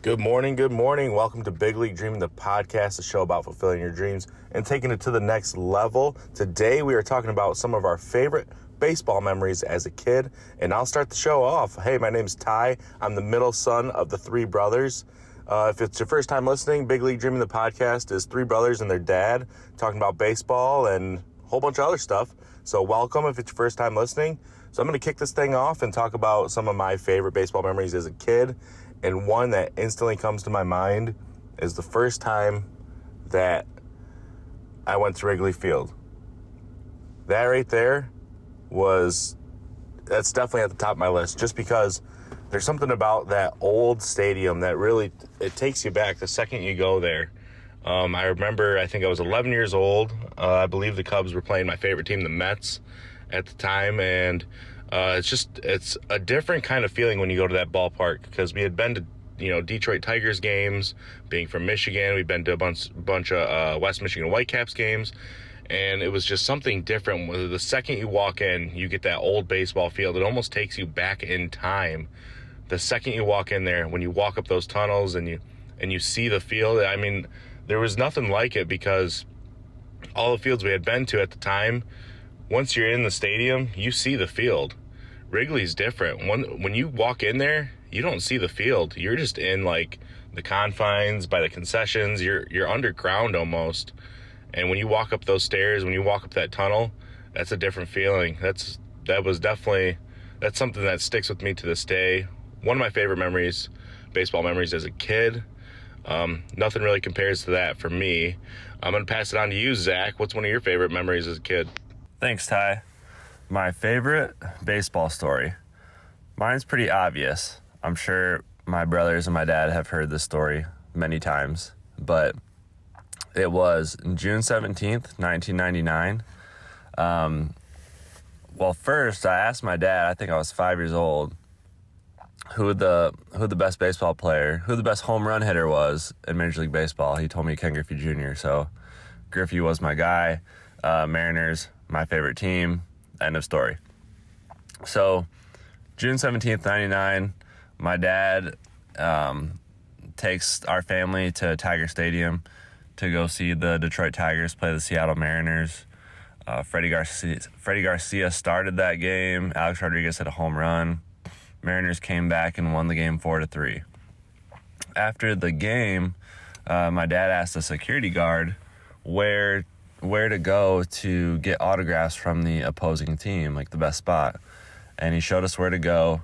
Good morning, good morning. Welcome to Big League Dreaming, the podcast, a show about fulfilling your dreams and taking it to the next level. Today we are talking about some of our favorite baseball memories as a kid, and I'll start the show off. Hey, my name's Ty. I'm the middle son of the three brothers. If it's your first time listening, Big League Dreaming, the podcast, is three brothers and their dad talking about baseball and a whole bunch of other stuff. So welcome if it's your first time listening. So I'm going to kick this thing off and talk about some of my favorite baseball memories as a kid. And one that instantly comes to my mind is the first time that I went to Wrigley Field. That right there that's definitely at the top of my list, just because there's something about that old stadium that really, it takes you back the second you go there. I remember, I think I was 11 years old. I believe the Cubs were playing my favorite team, the Mets, at the time, and it's a different kind of feeling when you go to that ballpark, because we had been to Detroit Tigers games. Being from Michigan, we've been to a bunch of West Michigan Whitecaps games, and it was just something different. The second you walk in, you get that old baseball field. It almost takes you back in time. The second you walk in there, when you walk up those tunnels and you see the field, I mean, there was nothing like it, because all the fields we had been to at the time, once you're in the stadium, you see the field. Wrigley's different. When you walk in there, you don't see the field. You're just in like the confines by the concessions. You're underground almost. And when you walk up those stairs, when you walk up that tunnel, that's a different feeling. That's something that sticks with me to this day. One of my favorite memories, baseball memories as a kid. Nothing really compares to that for me. I'm going to pass it on to you, Zach. What's one of your favorite memories as a kid? Thanks, Ty. My favorite baseball story. Mine's pretty obvious. I'm sure my brothers and my dad have heard this story many times, but it was June 17th, 1999. Well, first I asked my dad, I think I was 5 years old, who the best baseball player, who the best home run hitter was in Major League Baseball. He told me Ken Griffey Jr., so Griffey was my guy. Mariners, my favorite team, end of story. So June 17th, 99, my dad takes our family to Tiger Stadium to go see the Detroit Tigers play the Seattle Mariners. Freddie Garcia started that game. Alex Rodriguez hit a home run. Mariners came back and won the game 4-3. After the game, my dad asked the security guard where to go to get autographs from the opposing team, like the best spot. And he showed us where to go.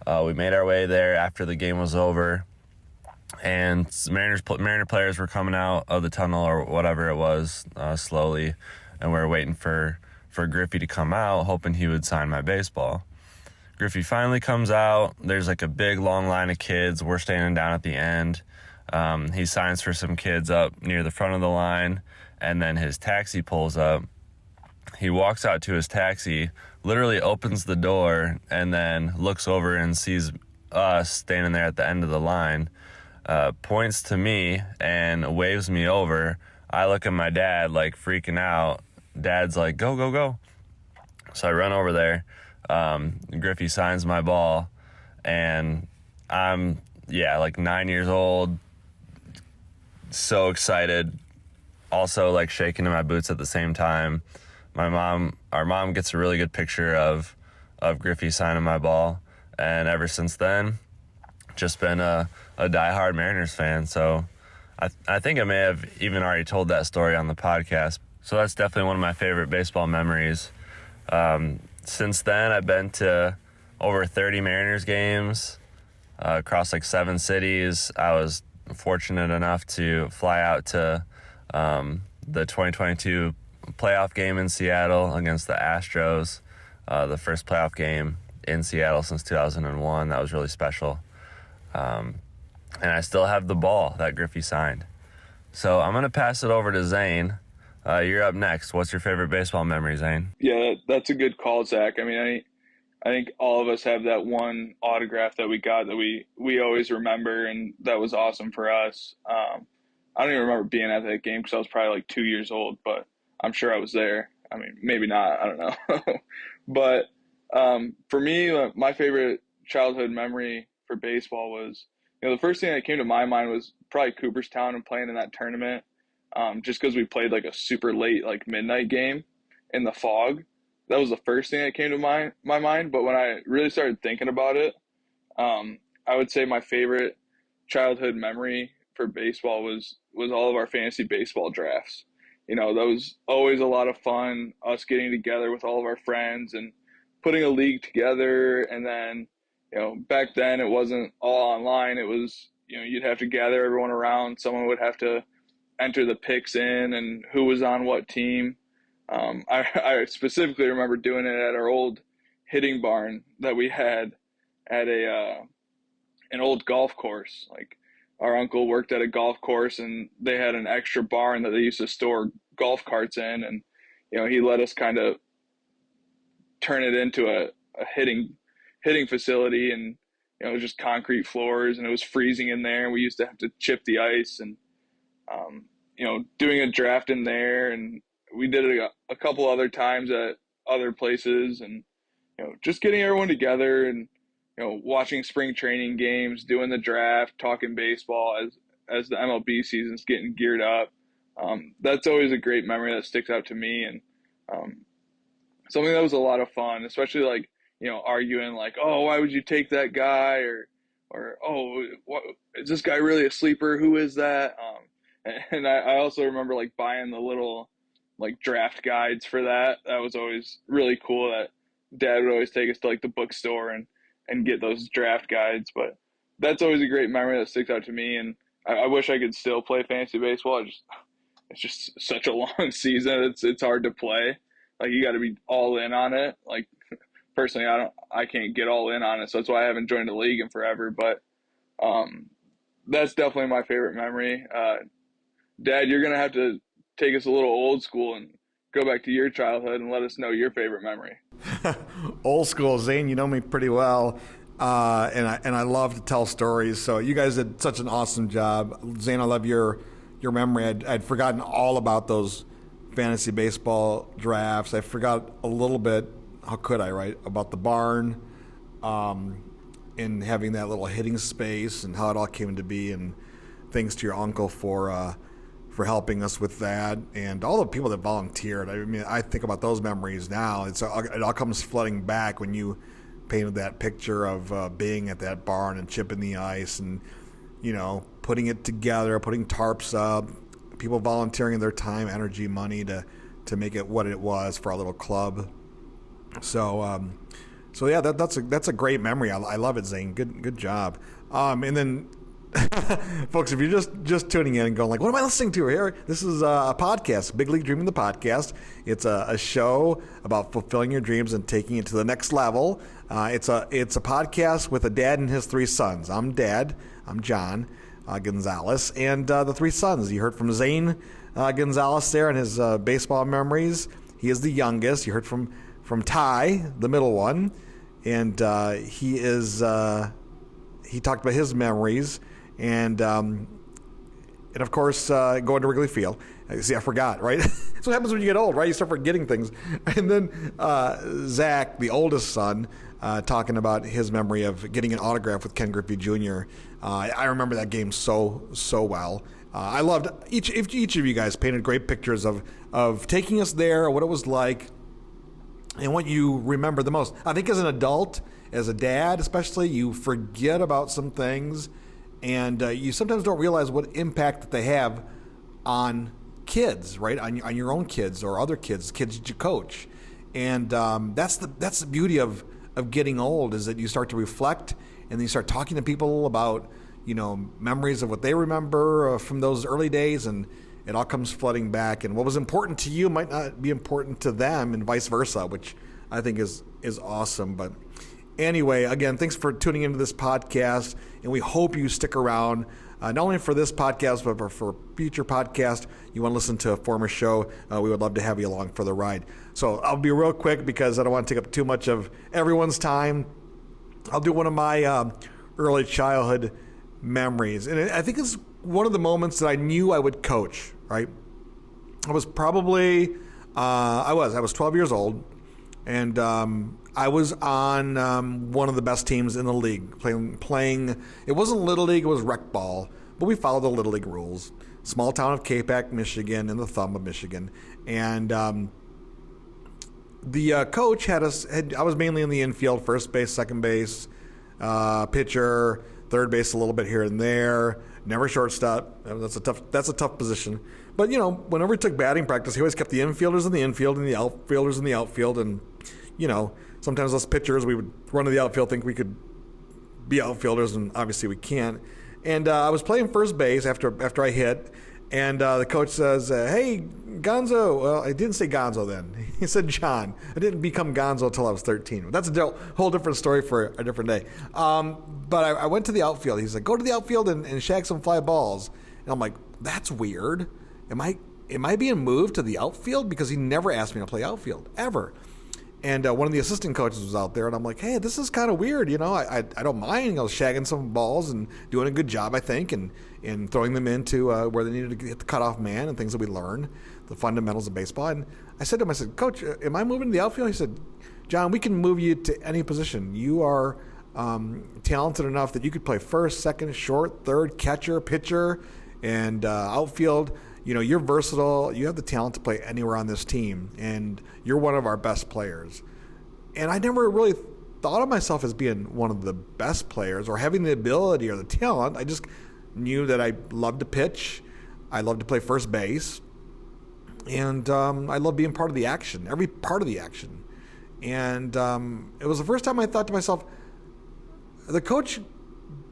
We made our way there after the game was over, and Mariner players were coming out of the tunnel or whatever it was, slowly, and we were waiting for Griffey to come out, hoping he would sign my baseball. Griffey finally comes out. There's like a big long line of kids. We're standing down at the end. He signs for some kids up near the front of the line, and then his taxi pulls up. He walks out to his taxi, literally opens the door, and then looks over and sees us standing there at the end of the line, points to me and waves me over. I look at my dad like freaking out. Dad's like, go, go, go. So I run over there. Griffey signs my ball, and I'm, like 9 years old, so excited, also like shaking in my boots at the same time. Our mom gets a really good picture of Griffey signing my ball, and ever since then, just been a diehard Mariners fan. So I think I may have even already told that story on the podcast. So that's definitely one of my favorite baseball memories. Since then, I've been to over 30 Mariners games across like 7 cities. I was fortunate enough to fly out to the 2022 playoff game in Seattle against the Astros, the first playoff game in Seattle since 2001. That was really special. And I still have the ball that Griffey signed. So I'm going to pass it over to Zane. You're up next. What's your favorite baseball memory, Zane? Yeah, that's a good call, Zach. I mean, I think all of us have that one autograph that we got that we always remember, and that was awesome for us. I don't even remember being at that game because I was probably like 2 years old, but I'm sure I was there. I mean, maybe not. I don't know. But for me, my favorite childhood memory for baseball was the first thing that came to my mind was probably Cooperstown and playing in that tournament, just because we played like a super late, like midnight game in the fog. That was the first thing that came to my mind. But when I really started thinking about it, I would say my favorite childhood memory for baseball was all of our fantasy baseball drafts. That was always a lot of fun, us getting together with all of our friends and putting a league together. And then, back then it wasn't all online. It was, you'd have to gather everyone around. Someone would have to enter the picks in and who was on what team. I specifically remember doing it at our old hitting barn that we had at an old golf course. Like, our uncle worked at a golf course and they had an extra barn that they used to store golf carts in. And, he let us kind of turn it into a hitting facility. And, it was just concrete floors and it was freezing in there. We used to have to chip the ice and, doing a draft in there. And we did it a couple other times at other places and, just getting everyone together and, watching spring training games, doing the draft, talking baseball as the MLB season's getting geared up. That's always a great memory that sticks out to me, and something that was a lot of fun, especially like, arguing like, oh, why would you take that guy? Or oh, what, is this guy really a sleeper? Who is that? And I also remember like buying the little like draft guides for that. That was always really cool that Dad would always take us to like the bookstore and get those draft guides. But that's always a great memory that sticks out to me. And I wish I could still play fantasy baseball. It's just such a long season. It's hard to play. Like, you got to be all in on it. Like, personally, I can't get all in on it. So that's why I haven't joined the league in forever. But that's definitely my favorite memory. Dad, you're going to have to take us a little old school and go back to your childhood and let us know your favorite memory. Old school, Zane, you know me pretty well, and I love to tell stories. So you guys did such an awesome job, Zane. I love your memory. I'd forgotten all about those fantasy baseball drafts. I forgot a little bit. How could I? Right, about the barn, and having that little hitting space and how it all came to be. And thanks to your uncle for helping us with that, and all the people that volunteered. I mean, I think about those memories now. It all comes flooding back when you painted that picture of being at that barn and chipping the ice and, putting it together, putting tarps up, people volunteering their time, energy, money to make it what it was for our little club. So yeah, that's a great memory. I love it, Zane. Good job. And then, folks, if you're just tuning in and going like, what am I listening to here? This is a podcast, Big League Dreaming, the podcast. It's a show about fulfilling your dreams and taking it to the next level. It's a podcast with a dad and his three sons. I'm Dad. I'm John Gonzalez, and the three sons. You heard from Zane Gonzalez there and his baseball memories. He is the youngest. You heard from Ty, the middle one, and he talked about his memories. And of course, going to Wrigley Field. See, I forgot, right? That's what happens when you get old, right? You start forgetting things. And then Zach, the oldest son, talking about his memory of getting an autograph with Ken Griffey Jr. I remember that game so well. I loved each of you guys painted great pictures of taking us there, what it was like, and what you remember the most. I think as an adult, as a dad especially, you forget about some things. And you sometimes don't realize what impact that they have on kids, right? On your own kids or other kids that you coach. And that's the beauty of getting old, is that you start to reflect and then you start talking to people about, memories of what they remember from those early days, and it all comes flooding back. And what was important to you might not be important to them, and vice versa, which I think is awesome. But anyway, again, thanks for tuning into this podcast, and we hope you stick around, not only for this podcast, but for future podcasts. You want to listen to a former show, we would love to have you along for the ride. So I'll be real quick because I don't want to take up too much of everyone's time. I'll do one of my early childhood memories, and I think it's one of the moments that I knew I would coach, right? I was probably, I was 12 years old, and I was on one of the best teams in the league, playing. It wasn't Little League, it was rec ball, but we followed the Little League rules. Small town of Capac, Michigan, in the thumb of Michigan. And the coach had us. I was mainly in the infield, first base, second base, pitcher, third base, a little bit here and there. Never shortstop. That's a tough position. But whenever we took batting practice, he always kept the infielders in the infield and the outfielders in the outfield. And sometimes us pitchers, we would run to the outfield, think we could be outfielders, and obviously we can't. And I was playing first base after I hit. And the coach says, hey, Gonzo. Well, I didn't say Gonzo then. He said John. I didn't become Gonzo until I was 13. That's a whole different story for a different day. But I went to the outfield. He's like, go to the outfield and shag some fly balls. And I'm like, that's weird. Am I being moved to the outfield? Because he never asked me to play outfield, ever. And one of the assistant coaches was out there, and I'm like, hey, this is kind of weird. I don't mind shagging some balls and doing a good job, I think, and throwing them into where they needed to hit the cutoff man and things that we learned, the fundamentals of baseball. And I said to him, I said, Coach, am I moving to the outfield? He said, John, we can move you to any position. You are talented enough that you could play first, second, short, third, catcher, pitcher, and outfield. You're versatile. You have the talent to play anywhere on this team, and you're one of our best players. And I never really thought of myself as being one of the best players or having the ability or the talent. I just knew that I loved to pitch. I loved to play first base. And I love being part of the action, every part of the action. And it was the first time I thought to myself, the coach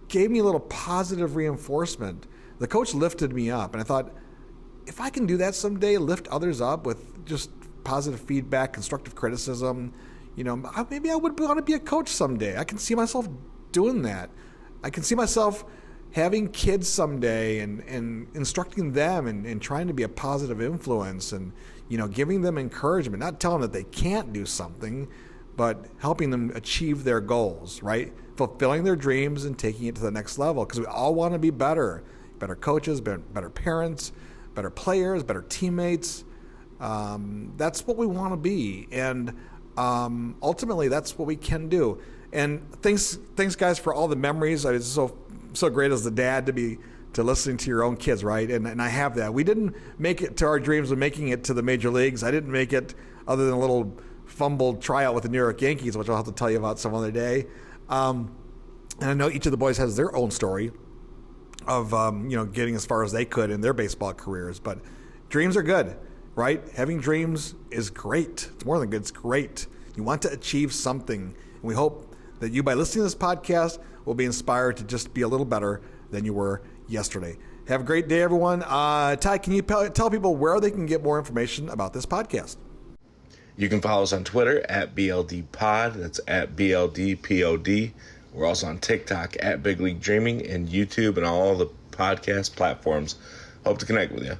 gave me a little positive reinforcement. The coach lifted me up, and I thought, if I can do that someday, lift others up with just positive feedback, constructive criticism, maybe I would want to be a coach someday. I can see myself doing that. I can see myself having kids someday and instructing them and trying to be a positive influence and, giving them encouragement, not telling them that they can't do something, but helping them achieve their goals, right? Fulfilling their dreams and taking it to the next level, because we all want to be better coaches, better parents, better players, better teammates. That's what we want to be. And ultimately, that's what we can do. And thanks, guys, for all the memories. It's so great as the dad to listening to your own kids, right? And I have that. We didn't make it to our dreams of making it to the major leagues. I didn't make it other than a little fumbled tryout with the New York Yankees, which I'll have to tell you about some other day. And I know each of the boys has their own story of getting as far as they could in their baseball careers. But dreams are good, right? Having dreams is great. It's more than good. It's great. You want to achieve something. And we hope that you, by listening to this podcast, will be inspired to just be a little better than you were yesterday. Have a great day, everyone. Ty, can you tell people where they can get more information about this podcast? You can follow us on Twitter at BLDpod. That's at BLDPOD. We're also on TikTok at Big League Dreaming and YouTube and all the podcast platforms. Hope to connect with you.